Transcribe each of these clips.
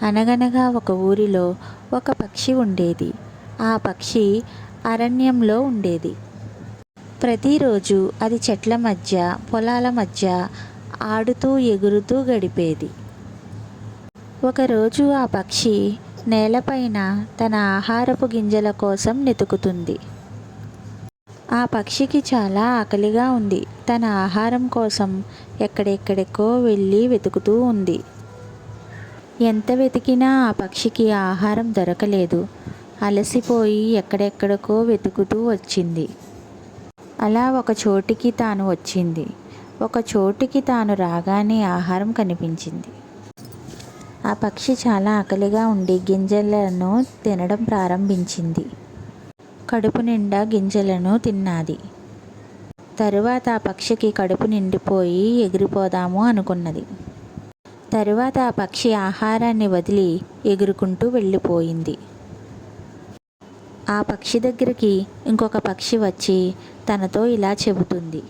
అనగనగా ఒక ఊరిలో ఒక పక్షి ఉండేది. ఆ పక్షి అరణ్యంలో ఉండేది. ప్రతిరోజు అది చెట్ల మధ్య, పొలాల మధ్య ఆడుతూ ఎగురుతూ గడిపేది. ఒకరోజు ఆ పక్షి నేలపైన తన ఆహారపు గింజల కోసం వెతుకుతుంది. ఆ పక్షికి చాలా ఆకలిగా ఉంది. తన ఆహారం కోసం ఎక్కడెక్కడికో వెళ్ళి వెతుకుతూ ఉంది. ఎంత వెతికినా ఆ పక్షికి ఆహారం దొరకలేదు. అలసిపోయి ఎక్కడెక్కడికో వెతుకుతూ వచ్చింది. అలా ఒక చోటికి తాను వచ్చింది. ఒక చోటికి తాను రాగానే ఆహారం కనిపించింది. ఆ పక్షి చాలా ఆకలిగా ఉండి గింజలను తినడం ప్రారంభించింది. కడుపు నిండా గింజలను తిన్నది. తరువాత ఆ పక్షికి కడుపు నిండిపోయి ఎగిరిపోదాము అనుకున్నది. తరువాత ఆ పక్షి ఆహారాన్ని వదిలి ఎగురుకుంటూ వెళ్ళిపోయింది. ఆ పక్షి దగ్గరికి ఇంకొక పక్షి వచ్చి తనతో ఇలా చెబుతుంది.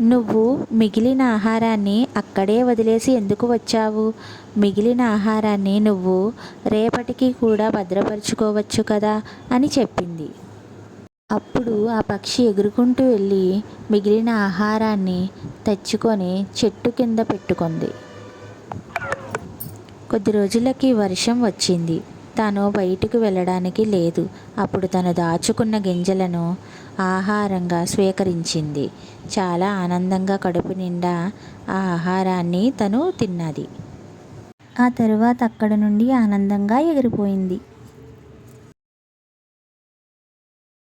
నువ్వు మిగిలిన ఆహారాన్ని అక్కడే వదిలేసి ఎందుకు వచ్చావు? మిగిలిన ఆహారాన్ని నువ్వు రేపటికి కూడా భద్రపరుచుకోవచ్చు కదా అని చెప్పింది. అప్పుడు ఆ పక్షి ఎగురుకుంటూ వెళ్ళి మిగిలిన ఆహారాన్ని తెచ్చుకొని చెట్టు కింద పెట్టుకుంది. కొద్ది రోజులకి వర్షం వచ్చింది. తాను బయటకు వెళ్ళడానికి లేదు. అప్పుడు తను దాచుకున్న గింజలను ఆహారంగా స్వీకరించింది. చాలా ఆనందంగా కడుపు నిండా ఆ ఆహారాన్ని తను తిన్నది. ఆ తరువాత అక్కడ నుండి ఆనందంగా ఎగిరిపోయింది.